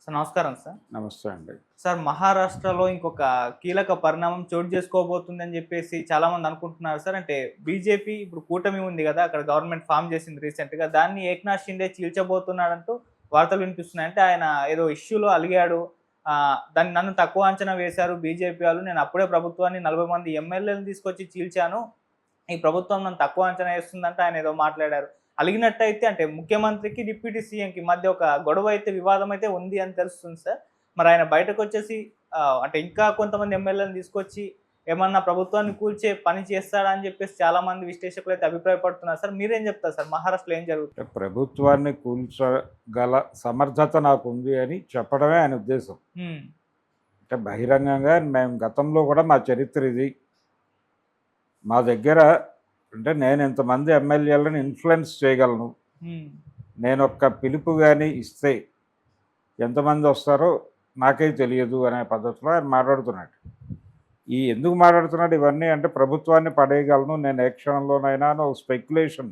Sir నమస్కారం sir. నమస్తే అండి. సార్ మహారాష్ట్రలో ఇంకొక కీలక పరిణామం చోటు చేసుకోబోతుందని జెప్పేసి చాలామంది అనుకుంటున్నారు సార్. అంటే బీజేపీ ఇప్పుడు కూటమి ఉంది గదా! అక్కడ గవర్నమెంట్ ఫార్మ్ చేసింది రీసెంట్‌గా. దాన్ని ఏక్నాథ్ షిండే చీల్చబోతున్నాడంటూ వార్తలు వినిపిస్తున్నాయి. అంటే ఆయన ఏదో ఇష్యూలో అలిగాడు. దాన్ని నన్ను తక్కువ అంచనా వేశారు బీజేపీ వాళ్ళు. నేను అప్పుడే ప్రభుత్వాన్ని 40 మంది ఎమ్మెల్యేలను తీసుకొచ్చి చీల్చాను. ఈ ప్రభుత్వం నన్ను తక్కువ అంచనా ఏస్తుందంటే ఆయన ఏదో మాట్లాడారు. అలిగినట్టయితే అంటే ముఖ్యమంత్రికి, డిప్యూటీ సీఎంకి మధ్య ఒక గొడవ అయితే, వివాదం అయితే ఉంది అని తెలుస్తుంది సార్. మరి ఆయన బయటకొచ్చేసి అంటే ఇంకా కొంతమంది ఎమ్మెల్యేలను తీసుకొచ్చి ఏమన్నా ప్రభుత్వాన్ని కూల్చే పని చేస్తాడా అని చెప్పేసి చాలామంది విశ్లేషకులైతే అభిప్రాయపడుతున్నారు సార్. మీరేం చెప్తారు సార్? మహారాష్ట్రలో ఏం జరుగుతుంది? ప్రభుత్వాన్ని కూల్చగల సమర్థత నాకుంది అని చెప్పడమే ఆయన ఉద్దేశం. అంటే బహిరంగంగా మేము గతంలో కూడా మా చరిత్ర ఇది. మా దగ్గర అంటే నేను ఇంతమంది ఎమ్మెల్యేలను ఇన్ఫ్లుయెన్స్ చేయగలను. నేను ఒక్క పిలుపు కానీ ఇస్తే ఎంతమంది వస్తారో నాకే తెలియదు అనే పద్ధతిలో ఆయన మాట్లాడుతున్నాడు. ఎందుకు మాట్లాడుతున్నాడు ఇవన్నీ అంటే ప్రభుత్వాన్ని పడేయగలను నేను ఏ క్షణంలోనైనా ఒక స్పెక్యులేషన్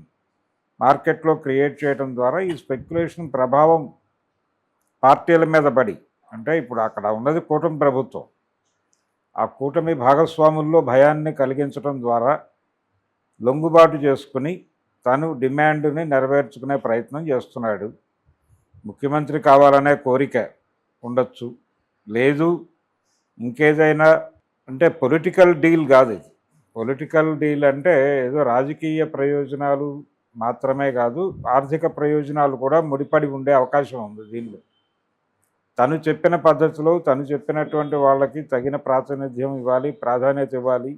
మార్కెట్లో క్రియేట్ చేయడం ద్వారా ఈ స్పెక్యులేషన్ ప్రభావం పార్టీల మీద పడి, అంటే ఇప్పుడు అక్కడ ఉన్నది కూటమి ప్రభుత్వం, ఆ కూటమి భాగస్వాముల్లో భయాన్ని కలిగించడం ద్వారా లొంగుబాటు చేసుకుని తను డిమాండ్ని నెరవేర్చుకునే ప్రయత్నం చేస్తున్నాడు. ముఖ్యమంత్రి కావాలనే కోరిక ఉండొచ్చు, లేదు ఇంకేదైనా, అంటే పొలిటికల్ డీల్ కాదు ఇది. పొలిటికల్ డీల్ అంటే ఏదో రాజకీయ ప్రయోజనాలు మాత్రమే కాదు, ఆర్థిక ప్రయోజనాలు కూడా ముడిపడి ఉండే అవకాశం ఉంది దీనిలో. తను చెప్పిన పద్ధతిలో తను చెప్పినటువంటి వాళ్ళకి తగిన ప్రాతినిధ్యం ఇవ్వాలి, ప్రాధాన్యత ఇవ్వాలి,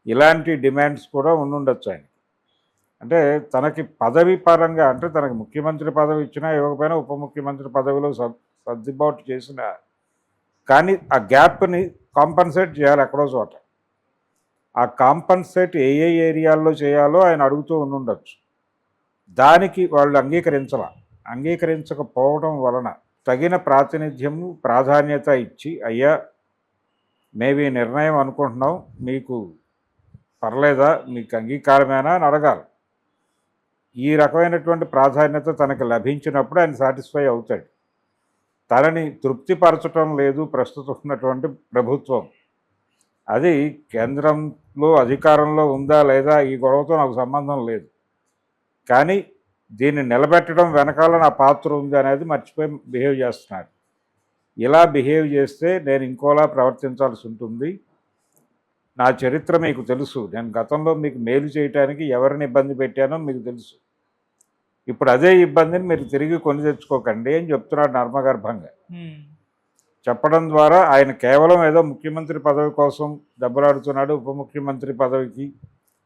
ఇలాంటి డిమాండ్స్ కూడా ఉండుండొచ్చు ఆయన. అంటే తనకి పదవి పరంగా, అంటే తనకి ముఖ్యమంత్రి పదవి ఇచ్చినా ఇవ్వకపోయినా ఉప ముఖ్యమంత్రి పదవిలో సర్దుబాటు చేసిన, కానీ ఆ గ్యాప్ని కాంపన్సేట్ చేయాలి ఎక్కడో చోట. ఆ కాంపన్సేట్ ఏ ఏరియాల్లో చేయాలో ఆయన అడుగుతూ ఉండుండొచ్చు. దానికి వాళ్ళు అంగీకరించకపోవడం వలన తగిన ప్రాతినిధ్యము ప్రాధాన్యత ఇచ్చి, అయ్యా మేము ఈ నిర్ణయం అనుకుంటున్నాం, మీకు పర్లేదా, మీకు అంగీకారమేనా అని అడగాలి. ఈ రకమైనటువంటి ప్రాధాన్యత తనకు లభించినప్పుడు ఆయన సాటిస్ఫై అవుతాడు. తనని తృప్తిపరచడం లేదు ప్రస్తుతం ఉన్నటువంటి ప్రభుత్వం. అది కేంద్రంలో అధికారంలో ఉందా లేదా ఈ గొడవతో నాకు సంబంధం లేదు, కానీ దీన్ని నిలబెట్టడం వెనకాల నా పాత్ర ఉంది అనేది మర్చిపోయి బిహేవ్ చేస్తున్నాడు. ఇలా బిహేవ్ చేస్తే నేను ఇంకోలా ప్రవర్తించాల్సి ఉంటుంది. నా చరిత్ర మీకు తెలుసు, నేను గతంలో మీకు మేలు చేయడానికి ఎవరిని ఇబ్బంది పెట్టానో మీకు తెలుసు. ఇప్పుడు అదే ఇబ్బందిని మీరు తిరిగి కొని తెచ్చుకోకండి అని చెప్తున్నాడు నర్మగర్భంగా. చెప్పడం ద్వారా ఆయన కేవలం ఏదో ముఖ్యమంత్రి పదవి కోసం దెబ్బలాడుతున్నాడు, ఉప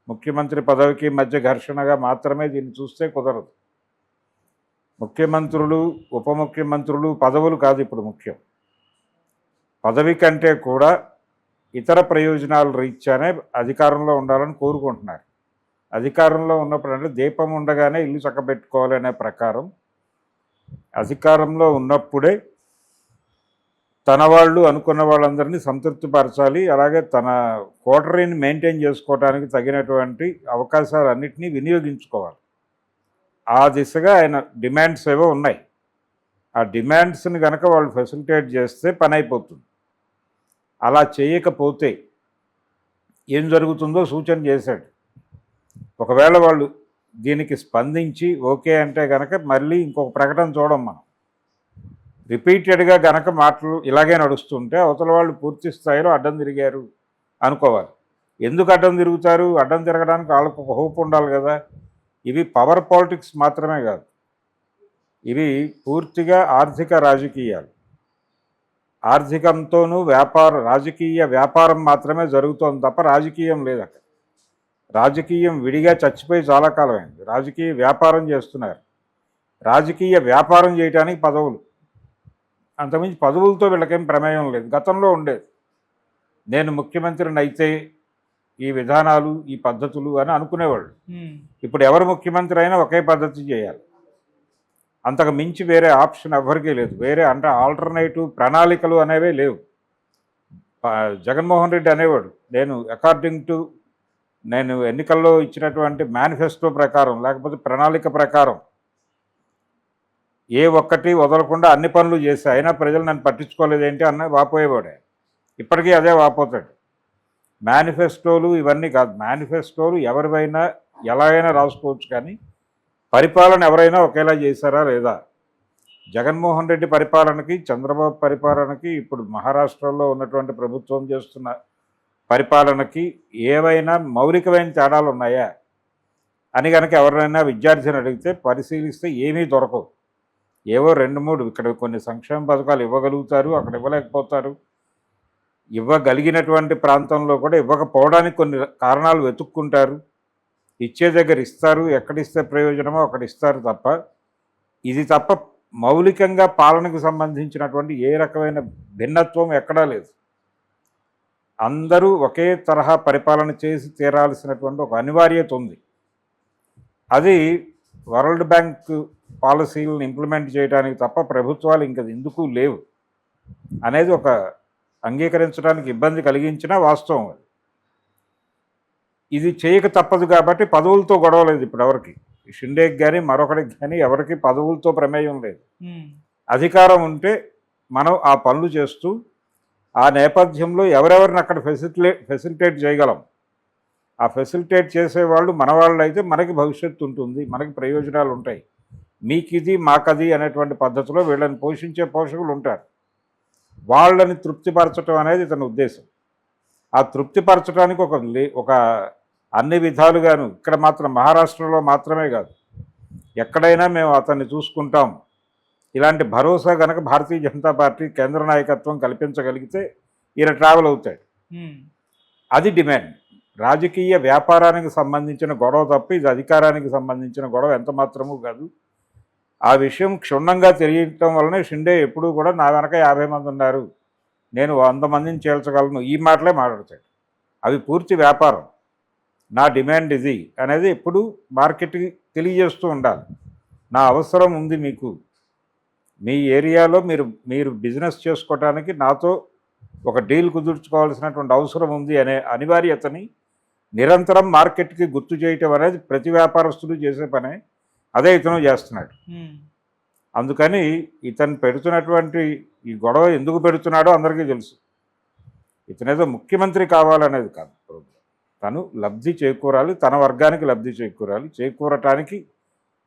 ముఖ్యమంత్రి పదవికి మధ్య ఘర్షణగా మాత్రమే దీన్ని చూస్తే కుదరదు. ముఖ్యమంత్రులు, ఉప ముఖ్యమంత్రులు పదవులు కాదు ఇప్పుడు ముఖ్యం. పదవి కంటే కూడా ఇతర ప్రయోజనాలు రీత్యానే అధికారంలో ఉండాలని కోరుకుంటున్నారు. అధికారంలో ఉన్నప్పుడు అంటే దీపం ఉండగానే ఇల్లు చక్కబెట్టుకోవాలనే ప్రకారం అధికారంలో ఉన్నప్పుడే తన వాళ్ళు అనుకున్న వాళ్ళందరినీ సంతృప్తిపరచాలి, అలాగే తన కోటరీని మెయింటైన్ చేసుకోవడానికి తగినటువంటి అవకాశాలన్నింటినీ వినియోగించుకోవాలి. ఆ దిశగా ఆయన డిమాండ్స్ ఏవో ఉన్నాయి. ఆ డిమాండ్స్ని కనుక వాళ్ళు ఫెసిలిటేట్ చేస్తే పని అయిపోతుంది. అలా చేయకపోతే ఏం జరుగుతుందో సూచన చేశాడు. ఒకవేళ వాళ్ళు దీనికి స్పందించి ఓకే అంటే కనుక మళ్ళీ ఇంకొక ప్రకటన చూడం మనం. రిపీటెడ్గా గనక మాటలు ఇలాగే నడుస్తుంటే అవతల వాళ్ళు పూర్తి స్థాయిలో అడ్డం తిరిగారు అనుకోవాలి. ఎందుకు అడ్డం తిరుగుతారు? అడ్డం తిరగడానికి వాళ్ళకు ఒక హోప్ ఉండాలి కదా. ఇవి పవర్ పాలిటిక్స్ మాత్రమే కాదు, ఇవి పూర్తిగా ఆర్థిక రాజకీయాలు. ఆర్థికంతోనూ రాజకీయ వ్యాపారం మాత్రమే జరుగుతోంది తప్ప రాజకీయం లేదు అక్కడ. రాజకీయం విడిగా చచ్చిపోయి చాలా కాలం అయింది. రాజకీయ వ్యాపారం చేస్తున్నారు. రాజకీయ వ్యాపారం చేయడానికి పదవులు, అంతకుమించి పదవులతో వీళ్ళకేం ప్రమేయం లేదు. గతంలో ఉండేది, నేను ముఖ్యమంత్రిని అయితే ఈ విధానాలు, ఈ పద్ధతులు అని అనుకునేవాళ్ళు. ఇప్పుడు ఎవరు ముఖ్యమంత్రి అయినా ఒకే పద్ధతి చేయాలి, అంతకు మించి వేరే ఆప్షన్ ఎవరికీ లేదు. వేరే అంటే ఆల్టర్నేటివ్ ప్రణాళికలు అనేవే లేవు. జగన్మోహన్ రెడ్డి అనేవాడు, నేను ఎన్నికల్లో ఇచ్చినటువంటి మేనిఫెస్టో ప్రకారం లేకపోతే ప్రణాళిక ప్రకారం ఏ ఒక్కటి వదలకుండా అన్ని పనులు చేసి అయినా ప్రజలు నన్ను పట్టించుకోలేదేంటి అన్న వాపోయేవాడే. ఇప్పటికీ అదే వాపోతాడు. మేనిఫెస్టోలు ఇవన్నీ కాదు. మేనిఫెస్టోలు ఎవరివైనా ఎలా అయినా రాసుకోవచ్చు, కానీ పరిపాలన ఎవరైనా ఒకేలా చేశారా లేదా? జగన్మోహన్ రెడ్డి పరిపాలనకి, చంద్రబాబు పరిపాలనకి, ఇప్పుడు మహారాష్ట్రలో ఉన్నటువంటి ప్రభుత్వం చేస్తున్న పరిపాలనకి ఏవైనా మౌలికమైన తేడాలు ఉన్నాయా అని కనుక ఎవరైనా విద్యార్థిని అడిగితే పరిశీలిస్తే ఏమీ దొరకవు. ఏవో 2-3 ఇక్కడ కొన్ని సంక్షేమ పథకాలు ఇవ్వగలుగుతారు, అక్కడ ఇవ్వలేకపోతారు. ఇవ్వగలిగినటువంటి ప్రాంతంలో కూడా ఇవ్వకపోవడానికి కొన్ని కారణాలు వెతుక్కుంటారు. ఇచ్చే దగ్గర ఇస్తారు, ఎక్కడిస్తే ప్రయోజనమో అక్కడ ఇస్తారు తప్ప, ఇది తప్ప మౌలికంగా పాలనకు సంబంధించినటువంటి ఏ రకమైన భిన్నత్వం ఎక్కడా లేదు. అందరూ ఒకే తరహా పరిపాలన చేసి తీరాల్సినటువంటి ఒక అనివార్యత ఉంది. అది వరల్డ్ బ్యాంక్ పాలసీలను ఇంప్లిమెంట్ చేయడానికి తప్ప ప్రభుత్వాలు ఇంక ఎందుకు లేవు అనేది ఒక అంగీకరించడానికి ఇబ్బంది కలిగించిన వాస్తవం. అది ఇది చేయక తప్పదు కాబట్టి పదవులతో గొడవ లేదు ఇప్పుడు ఎవరికి. షిండేకి కానీ మరొకరికి కానీ ఎవరికి పదవులతో ప్రమేయం లేదు. అధికారం ఉంటే మనం ఆ పనులు చేస్తూ ఆ నేపథ్యంలో ఎవరెవరిని అక్కడ ఫెసిలిటేట్ చేయగలం. ఆ ఫెసిలిటేట్ చేసేవాళ్ళు మన వాళ్ళు అయితే మనకి భవిష్యత్తు ఉంటుంది, మనకి ప్రయోజనాలు ఉంటాయి. మీకిది మాకది అనేటువంటి పద్ధతిలో వీళ్ళని పోషించే పోషకులు ఉంటారు. వాళ్ళని తృప్తిపరచడం అనేది ఇతని ఉద్దేశం. ఆ తృప్తిపరచడానికి ఒక అన్ని విధాలుగాను ఇక్కడ మాత్రం మహారాష్ట్రలో మాత్రమే కాదు, ఎక్కడైనా మేము అతన్ని చూసుకుంటాం ఇలాంటి భరోసా కనుక భారతీయ జనతా పార్టీ కేంద్ర నాయకత్వం కల్పించగలిగితే ఈయన ట్రావెల్ అవుతాడు. అది డిమాండ్. రాజకీయ వ్యాపారానికి సంబంధించిన గొడవ తప్ప ఇది అధికారానికి సంబంధించిన గొడవ ఎంత మాత్రమూ కాదు. ఆ విషయం క్షుణ్ణంగా తెలియటం వల్లనే షిండే ఎప్పుడూ కూడా నా వెనక 50 మంది ఉన్నారు, నేను 100 మందిని చేల్చగలను, ఈ మాటలే మాట్లాడతాడు. అవి పూర్తి వ్యాపారం. నా డిమాండ్ ఇది అనేది ఎప్పుడు మార్కెట్కి తెలియజేస్తూ ఉండాలి. నా అవసరం ఉంది మీకు, మీ ఏరియాలో మీరు బిజినెస్ చేసుకోవటానికి నాతో ఒక డీల్ కుదుర్చుకోవాల్సినటువంటి అవసరం ఉంది అనే అనివార్యతని నిరంతరం మార్కెట్కి గుర్తు చేయటం అనేది ప్రతి వ్యాపారస్తుడు చేసే పనే. అదే ఇతను చేస్తున్నాడు. అందుకని ఇతను పెడుతున్నటువంటి ఈ గొడవ ఎందుకు పెడుతున్నాడో అందరికీ తెలుసు. ఇతనేదో ముఖ్యమంత్రి కావాలనేది కాదు. తను లబ్ధి చేకూరాలి, తన వర్గానికి లబ్ధి చేకూరాలి. చేకూరటానికి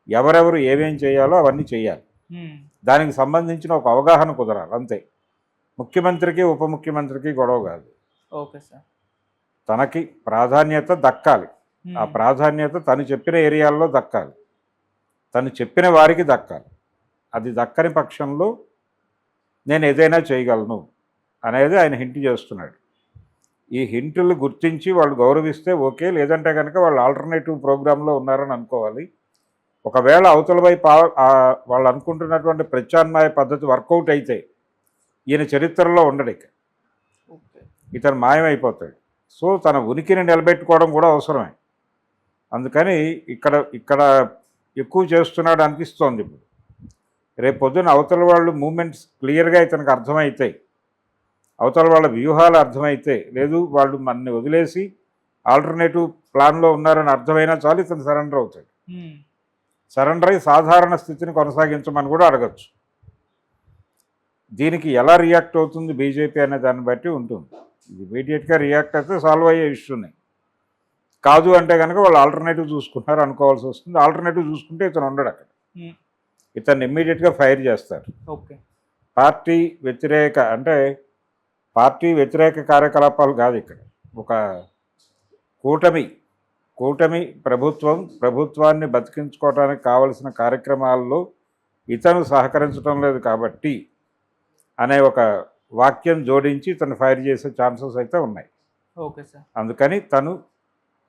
ఎవరెవరు ఏమేం చేయాలో అవన్నీ చేయాలి. దానికి సంబంధించిన ఒక అవగాహన కుదరాలి, అంతే. ముఖ్యమంత్రికి ఉప ముఖ్యమంత్రికి గొడవ కాదు. Okay sir. తనకి ప్రాధాన్యత దక్కాలి. ఆ ప్రాధాన్యత తను చెప్పిన ఏరియాల్లో దక్కాలి, తను చెప్పిన వారికి దక్కాలి. అది దక్కని పక్షంలో నేను ఏదైనా చేయగలను అనేది ఆయన హింట్ చేస్తున్నాడు. ఈ హింటులు గుర్తించి వాళ్ళు గౌరవిస్తే ఓకే, లేదంటే కనుక వాళ్ళు ఆల్టర్నేటివ్ ప్రోగ్రాంలో ఉన్నారని అనుకోవాలి. ఒకవేళ అవతల వైపు వాళ్ళు అనుకుంటున్నటువంటి ప్రత్యామ్నాయ పద్ధతి వర్కౌట్ అయితే ఈయన చరిత్రలో ఉండడు, ఇతను మాయమైపోతాడు. సో తన ఉనికిని నిలబెట్టుకోవడం కూడా అవసరమే. అందుకని ఇక్కడ ఎక్కువ చేస్తున్నాడు అనిపిస్తోంది. ఇప్పుడు రేపు పొద్దున అవతల వాళ్ళు మూమెంట్స్ క్లియర్గా ఇతనికి అర్థమైతాయి, అవతల వాళ్ళ వ్యూహాలు అర్థమైతే, లేదు వాళ్ళు మనని వదిలేసి ఆల్టర్నేటివ్ ప్లాన్లో ఉన్నారని అర్థమైనా చాలు ఇతను సరెండర్ అవుతాడు. సరెండర్ అయ్యి సాధారణ స్థితిని కొనసాగించమని కూడా అడగచ్చు. దీనికి ఎలా రియాక్ట్ అవుతుంది బీజేపీ అనే దాన్ని బట్టి ఉంటుంది. ఇది ఇమీడియట్గా రియాక్ట్ అయితే సాల్వ్ అయ్యే ఇష్యూని కాదు అంటే కనుక వాళ్ళు ఆల్టర్నేటివ్ చూసుకుంటారు అనుకోవాల్సి వస్తుంది. ఆల్టర్నేటివ్ చూసుకుంటే ఇతను ఉండడు అక్కడ, ఇతన్ని ఇమ్మీడియట్గా ఫైర్ చేస్తారు. ఓకే. పార్టీ వ్యతిరేక కార్యకలాపాలు కాదు ఇక్కడ. ఒక కూటమి ప్రభుత్వాన్ని బతికించుకోవడానికి కావలసిన కార్యక్రమాల్లో ఇతను సహకరించడం లేదు కాబట్టి అనే ఒక వాక్యం జోడించి ఇతను ఫైర్ చేసే ఛాన్సెస్ అయితే ఉన్నాయి. Okay sir. అందుకని తను